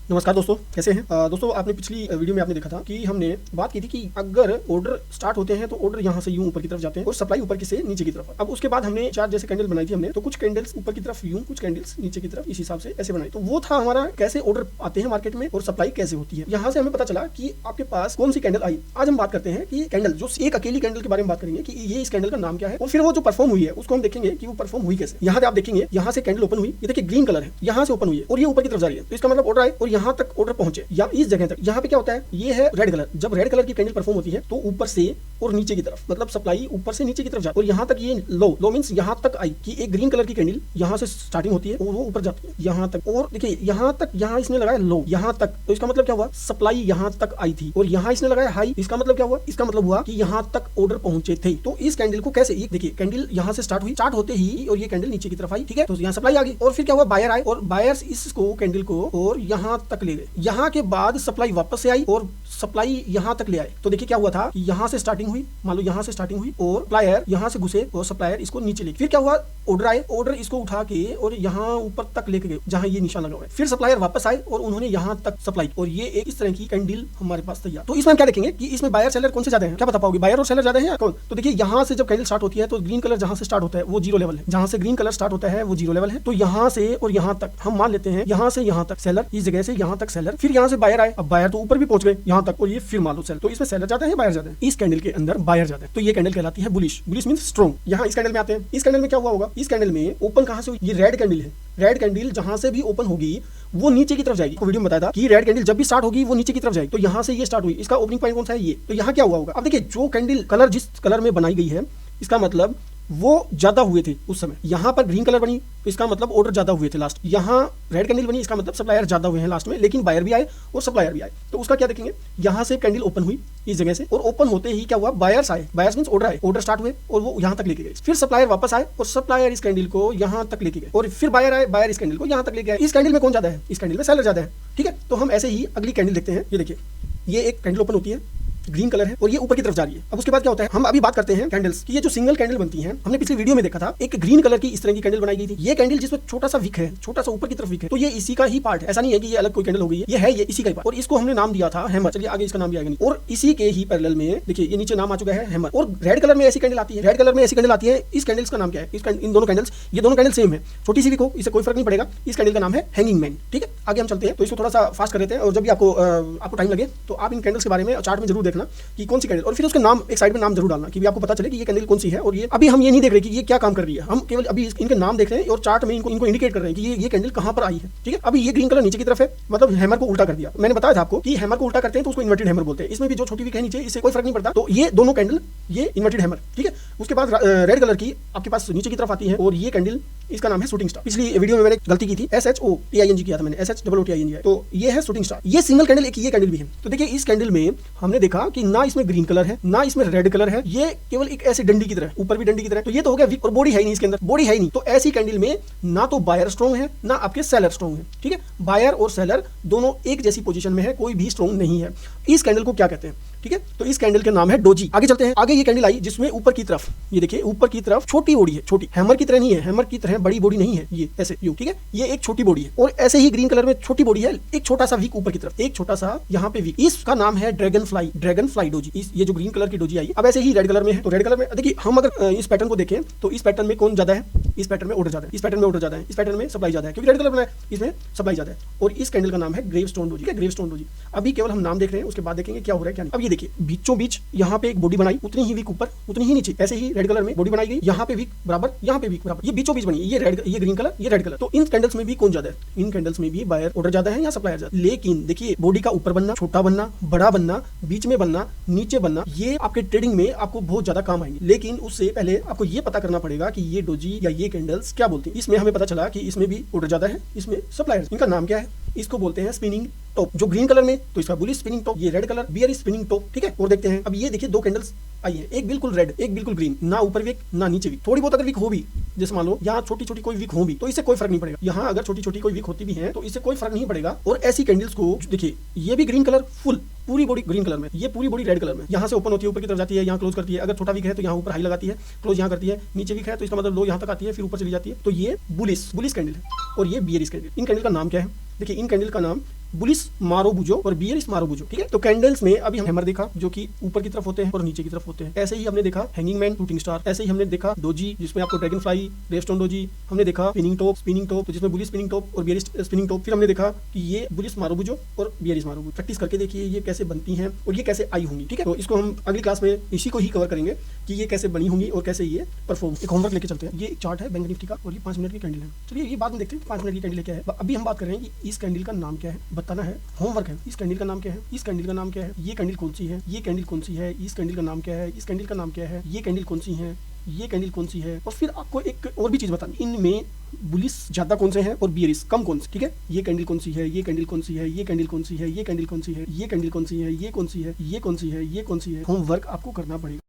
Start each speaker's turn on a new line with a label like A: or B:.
A: नमस्कार दोस्तों, कैसे हैं? दोस्तों, आपने पिछली वीडियो में आपने देखा था कि हमने बात की थी कि अगर ऑर्डर स्टार्ट होते हैं तो ऑर्डर यहाँ से यूं ऊपर की तरफ जाते हैं और सप्लाई ऊपर की से नीचे की तरफ। अब उसके बाद हमने चार जैसे कैंडल बनाई थी हमने, तो कुछ कैंडल्स ऊपर की तरफ यूं, कुछ कैंडल्स नीचे की तरफ, इस हिसाब से ऐसे बनाई। तो वो था हमारा कैसे ऑर्डर आते हैं मार्केट में और सप्लाई कैसे होती है। यहाँ से हमें पता चला कि आपके पास कौन सी कैंडल आई। आज हम बात करते हैं कि कैंडल जो एक अकेली कैंडल के बारे में बात करेंगे कि ये इस कैंडल का नाम क्या है, और फिर वो जो परफॉर्म हुई है उसको हम देखेंगे कि वो परफॉर्म हुई कैसे। यहाँ से आप देखेंगे, यहाँ से कैंडल ओपन हुई, ये देखिए ग्रीन कलर है, यहाँ से ओपन हुई है और ये ऊपर की तरफ जा रही है, तो इसका मतलब ऑर्डर आए और यहाँ तक ऑर्डर पहुंचे या इस जगह तक। यहाँ पे क्या होता है, ये है रेड कलर। जब रेड कलर की कैंडल परफॉर्म होती है तो ऊपर से और नीचे की तरफ, मतलब सप्लाई ऊपर से नीचे की तरफ जाती है और यहाँ तक ये लो मींस यहाँ तक आई कि एक ग्रीन कलर की कैंडल यहाँ से स्टार्टिंग होती है और वो ऊपर जाती है यहाँ तक, और देखिए यहाँ तक, यहाँ इसने लगाया लो यहाँ तक, तो इसका मतलब क्या हुआ, सप्लाई यहाँ तक आई थी। और यहाँ इसने लगाया हाई, इसका मतलब क्या हुआ, इसका मतलब हुआ कि यहाँ तक ऑर्डर पहुंचे थे। तो इस कैंडल को कैसे, ये देखिए कैंडल यहाँ से स्टार्ट हुई, स्टार्ट होते ही और ये कैंडल नीचे की तरफ आई, ठीक है, तो यहाँ सप्लाई आ गई और फिर क्या हुआ, बायर आए और बायर्स इसको कैंडल को और यहाँ तक ले गए। यहाँ के बाद सप्लाई वापस से आई और सप्लाई यहाँ तक ले आए। तो देखिए क्या हुआ था कि यहाँ से स्टार्टिंग हुई, मान लो यहाँ से स्टार्टिंग हुई और सप्लायर यहाँ से घुसे और सप्लायर इसको नीचे ले, फिर क्या हुआ, ऑर्डर आए, ऑर्डर इसको उठा के और यहाँ ऊपर तक लेके गए जहाँ ये निशान लगा हुआ है। फिर सप्लायर वापस आए और उन्होंने यहाँ तक सप्लाई, और ये एक इस तरह की कैंडल हमारे पास तैयार। तो इसमें हम क्या देखेंगे कि इसमें बायर सेलर कौन से ज्यादा है, क्या बता पाओगे, बायर और सेलर ज्यादा है कौन? तो देखिए यहाँ से जब कैंडल स्टार्ट होती है तो ग्रीन कलर जहाँ से स्टार्ट होता है वो जीरो लेवल है, जहाँ से ग्रीन कलर स्टार्ट होता है वो जीरो लेवल है। तो यहाँ से और यहाँ तक हम मान लेते हैं, यहाँ से यहाँ तक सेलर, इस जगह से यहाँ तक सेलर, फिर यहाँ से बायर आए, अब बायर तो ऊपर भी पहुंच गए यहाँ तक, और ये फिर मान लो सेलर। तो इसमें सेलर जाते हैं, बायर जाते हैं, इस कैंडल के अंदर बायर जाते हैं। तो ये कैंडल कहलाती है बुलिश। Bullish means strong. यहाँ इस कैंडल में आते हैं, इस कैंडल में क्या हुआ होगा, इस कैंडल में ओपन कहाँ से हुई, ये रेड कैंडल है, रेड कैंडल जहां से भी ओपन होगी वो नीचे की तरफ जाएगी। तो वीडियो में बताया था कि रेड कैंडल जब भी स्टार्ट होगी वो नीचे की तरफ जाएगी। तो यहाँ से ये स्टार्ट हुई, इसका ओपनिंग पॉइंट कौन सा है, ये। तो यहाँ क्या हुआ होगा, अब देखिए जो कैंडल कलर जिस कलर में बनाई गई है इसका मतलब वो ज्यादा हुए थे उस समय। यहाँ पर ग्रीन कलर बनी तो इसका मतलब ऑर्डर ज्यादा हुए थे लास्ट। यहाँ रेड कैंडल बनी, इसका मतलब सप्लायर ज्यादा हुए हैं लास्ट में, लेकिन बायर भी आए और सप्लायर भी आए। तो उसका क्या देखेंगे, यहाँ से कैंडल ओपन हुई इस जगह से और ओपन होते ही क्या हुआ, बायर्स आए, बायर्स मींस ऑर्डर आए, ऑर्डर स्टार्ट हुए और वो यहाँ तक लेके गए। फिर सप्लायर वापस आए और सप्लायर इस कैंडल को यहाँ तक लेके गए, और फिर बायर आए, बायर इस कैंडल को यहाँ तक लेके आए। इस कैंडल में कौन ज्यादा है, इस कैंडल में सेलर ज्यादा है, ठीक है। तो हम ऐसे ही अगली कैंडल देखते हैं। ये देखिए, ये एक कैंडल ओपन होती है, ग्रीन कलर है और ये ऊपर की तरफ जा रही है। अब उसके बाद क्या होता है, हम अभी बात करते हैं कैंडल्स की। ये जो सिंगल कैंडल बनती है, हमने पिछली वीडियो में देखा था एक ग्रीन कलर की इस तरह की कैंडल बनाई गई थी। ये कैंडल जिसमें छोटा सा विक है, छोटा सा ऊपर की तरफ विक है, तो ये इसी का ही पार्ट है, ऐसा नहीं है कि ये अलग कोई कैंडल हो गई है, ये है, ये इसी का ही पार्ट। और इसको हमने नाम दिया था हैमर। चलिए आगे इसका नाम भी आएगा नहीं। और इसी के ही पैरेलल में देखिए ये नीचे नाम आ चुका है हैमर। और रेड कलर में ऐसी कैंडल आती है, रेड कलर में ऐसी कैंडल आती है। इस कैंडल्स का नाम क्या है, इन दोनों कैंडल्स, ये दोनों कैंडल सेम है, छोटी सी विक हो, इससे कोई फर्क नहीं पड़ेगा। इस कैंडल का नाम है हैंगिंग मैन, ठीक है। आगे हम चलते हैं, तो इसको थोड़ा सा फास्ट कर देते हैं और जब भी आपको टाइम लगे तो आप इन कैंडल्स के बारे में चार्ट में जरूर देखना कि कौन सी कैंडल, और फिर उसके नाम एक साइड में नाम जरूर डालना कि भी आपको पता चले कि ये कैंडल कौन सी है। और ये अभी हम ये नहीं देख रहे कि ये क्या काम कर रही है, हम केवल अभी इनके नाम देख रहे हैं और चार्ट में इनको इंडिकेट कर रहे हैं कि ये कैंडल कहां पर आई है, ठीक है। अभी ये ग्रीन कलर नीचे की तरफ है, मतलब हैमर को उल्टा कर दिया। मैंने बताया था आपको कि हैमर को उल्टा करते हैं तो उसको इन्वर्टेड हैमर बोलते हैं। इसमें भी जो छोटी विक है नीचे, इससे कोई फर्क नहीं पड़ता। तो ये दोनों कैंडल, ये इन्वर्टेड हैमर, ठीक है। उसके बाद रेड कलर की आपके पास नीचे की तरफ आती है और ये कैंडल, इसका नाम है शूटिंग स्टार। पिछली वीडियो में मैंने गलती की थी, SHOTING किया था मैंने, SHOOTING है, तो ये है शूटिंग स्टार। ये सिंगल कैंडल, एक ये कैंडल भी है। तो देखिए इस कैंडल में हमने देखा कि ना इसमें ग्रीन कलर है ना इसमें रेड कलर है, ये केवल एक ऐसी डंडी की तरह, ऊपर भी डंडी की तरह। तो ये तो हो गया विक, और बॉडी है ही नहीं इसके अंदर, बॉडी है ही नहीं। तो ऐसी कैंडल में ना तो बायर स्ट्रॉन्ग है ना आपके सेलर स्ट्रॉन्ग है, ठीक है। बायर और सेलर दोनों एक जैसी पोजीशन में है, कोई भी स्ट्रॉन्ग नहीं है। इस कैंडल को क्या कहते हैं, ठीक है। तो इस कैंडल का नाम है डोजी। आगे चलते हैं, आगे ये कैंडल आई जिसमें ऊपर की तरफ, ये देखिए ऊपर की तरफ छोटी बॉडी है, छोटी, हैमर की तरह नहीं है, हैमर की तरह बड़ी बॉडी नहीं है, ये ऐसे यूं, ठीक है। ये एक छोटी बॉडी है और ऐसे ही ग्रीन कलर में छोटी बॉडी है, एक छोटा सा विक ऊपर की तरफ, एक छोटा सा यहाँ पे विक। इसका नाम है ड्रैगन फ्लाई डोजी। ये जो ग्रीन कलर की डोजी आई। अब ऐसे ही रेड कलर में है, तो रेड कलर में देखिए हम अगर इस पैटर्न को देखें तो इस पैटर्न में कौन ज्यादा है, इस पैटर्न में ऑर्डर ज्यादा है, इस पैटर्न में ऑर्डर ज्यादा है, इस पैटर्न में सप्लाई ज्यादा है, क्योंकि रेड कलर में इसमें सप्लाई ज्यादा है। और इस कैंडल का नाम है grave stone doji, grave stone doji. अभी केवल हम नाम देख रहे हैं, उसके बाद देखेंगे क्या हो रहा है क्या नहीं। अब ये देखिए बीचों बीच यहाँ पे एक बॉडी बनाई, उतनी ही विक ऊपर उतनी ही नीचे, ऐसे ही रेड कलर में बॉडी बनाई गई, यहाँ पे विक बराबर, यहाँ पे विक बराबर, ये बीचों बीच बनी, ये रेड, ये ग्रीन कलर, ये रेड कलर। तो इन कैंडल्स में भी कौन ज्यादा है, इन कैंडल्स में भी बायर ऑर्डर ज्यादा है या सप्लायर ज्यादा। लेकिन देखिए बॉडी का ऊपर बनना, छोटा बनना, बड़ा बनना, बीच में बनना, नीचे बनना, ये आपके ट्रेडिंग में आपको बहुत ज्यादा काम आएंगे। लेकिन उससे पहले आपको ये पता करना पड़ेगा कि ये डोजी या ये कैंडल्स क्या बोलती है। इसमें हमें पता चला कि इसमें भी ऑर्डर ज्यादा है, इसमें सप्लायर। इनका नाम क्या है, इसको बोलते हैं स्पिनिंग टॉप। जो ग्रीन कलर में तो इसका बुलिश स्पिनिंग टॉप, ये red colour bear spinning top, ठीक है। और देखते हैं, अब ये देखिए दो कैंडल्स आई है, एक बिल्कुल रेड, एक बिल्कुल ग्रीन, ना ऊपर विक ना नीचे विक। थोड़ी बहुत अगर विक हो भी, जैसे मान लो यहाँ छोटी छोटी कोई विक हो भी, तो इससे कोई फर्क नहीं पड़ेगा। यहाँ अगर छोटी छोटी कोई विक होती भी है तो इससे कोई फर्क नहीं पड़ेगा। और ऐसी कैंडल्स को देखिए, ये भी ग्रीन कलर फुल, पूरी बॉडी ग्रीन कलर में, ये पूरी बॉडी रेड कलर में, यहाँ से ओपन होती है, ऊपर की तरफ जाती है, यहाँ क्लोज करती है। अगर छोटा विक है तो यहाँ ऊपर हाई लगाती है, क्लोज यहाँ करती है। नीचे विक है तो इसका मतलब लो यहाँ तक आती है, फिर ऊपर चली जाती है। तो ये बुलिश कैंडल है और ये बियरिश कैंडल। इन कैंडल का नाम क्या है, देखिए इन कैंडल का नाम बुलिस मारोबुजो और बियरिश मारोबुजो। ठीक है, तो कैंडल्स में अभी हम हैमर देखा जो कि ऊपर की तरफ होते हैं और नीचे की तरफ होते हैं। ऐसे ही हमने देखा हैंगिंग मैन, शूटिंग स्टार। ऐसे ही हमने देखा डोजी जिसमें आपको ड्रैगन फ्लाई, ग्रेवस्टोन डोजी। हमने देखा स्पिनिंग टॉप तो जिसमें बुलिस स्पिनिंग टॉप और बियरिश स्पिनिंग टॉप। फिर हमने देखा कि ये बुलिस मारोबुजो और बियरिश मारोबुजो। प्रैक्टिस करके देखिए ये कैसे बनती हैं और ये कैसे आई होंगी। ठीक है, तो इसको हम अगली क्लास में इसी को ही कवर करेंगे कि ये कैसे बनी होंगी और कैसे ये परफॉर्म। एक होमवर्क लेके चलते हैं। ये चार्ट है बैंक निफ्टी का और ये 5 मिनट की कैंडल है। चलिए ये बाद में देखते हैं 5 मिनट की कैंडल क्या है। अभी हम बात कर रहे हैं कि इस कैंडल का नाम क्या है, बताना है, होमवर्क है। इस कैंडल का नाम क्या है, इस कैंडल का नाम क्या है, ये कैंडल कौन सी है, ये कैंडल कौन सी है, इस कैंडल का नाम क्या है, इस कैंडल का नाम क्या है, ये कैंडल कौन सी है, ये कैंडल कौन सी है। और फिर आपको एक और भी चीज बतानी, इनमें बुलिस ज्यादा कौन से हैं और बियरिश कम कौन से। ठीक है, ये कैंडल कौन सी है, ये कैंडल कौन सी है, ये कैंडल कौन सी है, ये कैंडल कौन सी है, ये कैंडल कौन सी है, ये कौन सी है, ये कौन सी है, ये कौन सी है। होमवर्क आपको करना पड़ेगा।